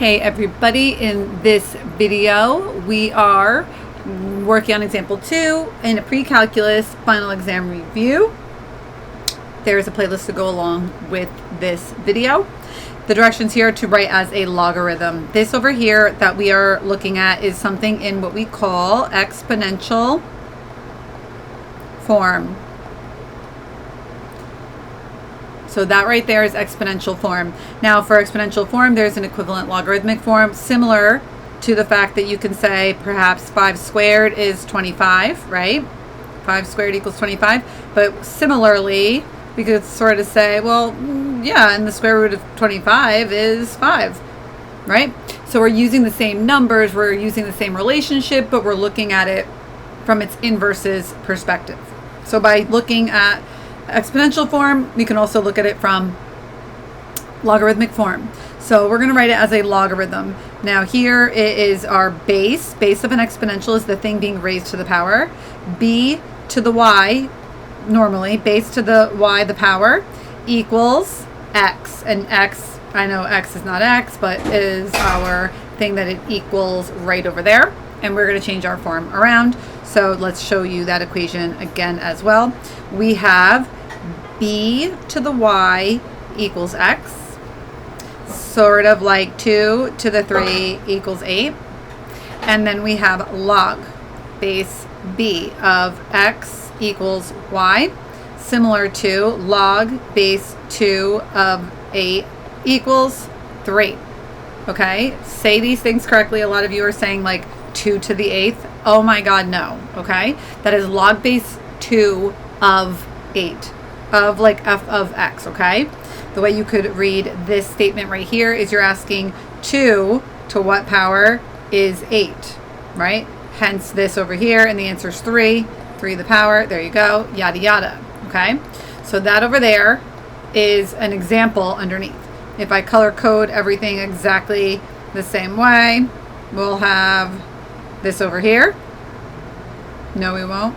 Hey everybody, in this video we are working on example 2 in a pre-calculus final exam review. There's a playlist to go along with this video. The directions here are to write as a logarithm. This over here that we are looking at is something in what we call exponential form. So that right there is exponential form. Now for exponential form, there's an equivalent logarithmic form similar to the fact that you can say perhaps 5 squared is 25, right? 5 squared equals 25. But similarly, we could sort of say, well, yeah, and the square root of 25 is 5, right? So we're using the same numbers, we're using the same relationship, but we're looking at it from its inverses perspective. So by looking at exponential form, we can also look at it from logarithmic form. So we're going to write it as a logarithm. Now here it is our base. Base of an exponential is the thing being raised to the power. B to the y, normally, base to the y, the power, equals x. And x, I know x is not x, but is our thing that it equals right over there. And we're going to change our form around. So let's show you that equation again as well. We have b to the y equals x, sort of like 2 to the 3 equals 8. And then we have log base b of x equals y, similar to log base 2 of 8 equals 3. Okay, say these things correctly. A lot of you are saying like 2 to the 8th. Oh my god, no. Okay, that is log base 2 of 8 of like f of x. Okay, the way you could read this statement right here is you're asking 2 to what power is 8, right? Hence this over here, and the answer is 3 to the power, there you go, yada yada. Okay, so that over there is an example underneath. If I color code everything exactly the same way, we'll have this over here. No, we won't.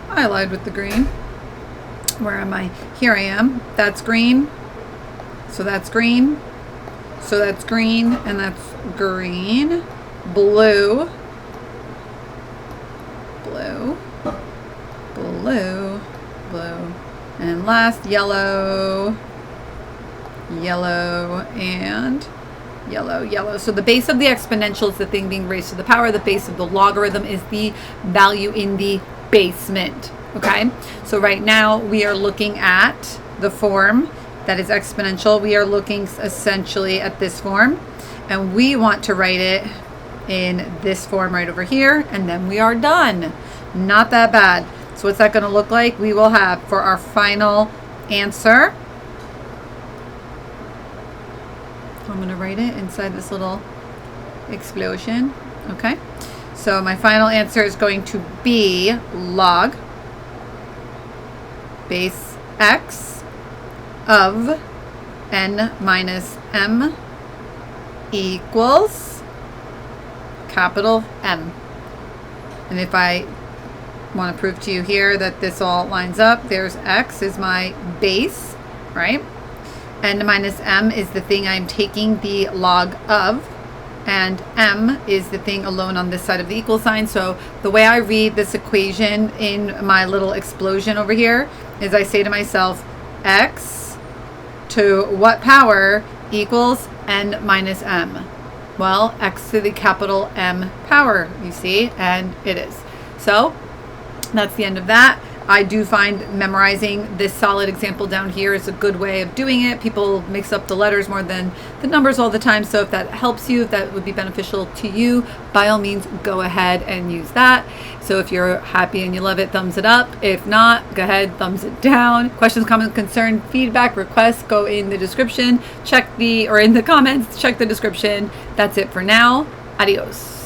I lied with the green. Where am I? Here I am. That's green. So that's green. So that's green. And that's green. Blue. Blue. Blue. Blue. And last, yellow. Yellow. And yellow, yellow. So the base of the exponential is the thing being raised to the power. The base of the logarithm is the value in the basement. Okay, so right now we are looking at the form that is exponential. We are looking essentially at this form, and we want to write it in this form right over here, and then we are done. Not that bad. So what's that going to look like? We will have for our final answer, I'm going to write it inside this little explosion. Okay, so my final answer is going to be log base x of n minus m equals capital M. And if I want to prove to you here that this all lines up, there's x is my base, right? N minus m is the thing I'm taking the log of, and m is the thing alone on this side of the equal sign. So the way I read this equation in my little explosion over here is I say to myself, x to what power equals n minus m? Well, x to the capital M power, you see, and it is. So that's the end of that. I do find memorizing this solid example down here is a good way of doing it. People mix up the letters more than the numbers all the time. So if that helps you, if that would be beneficial to you, by all means, go ahead and use that. So if you're happy and you love it, thumbs it up. If not, go ahead, thumbs it down. Questions, comments, concern, feedback, requests, go in the description. Or in the comments, check the description. That's it for now. Adios.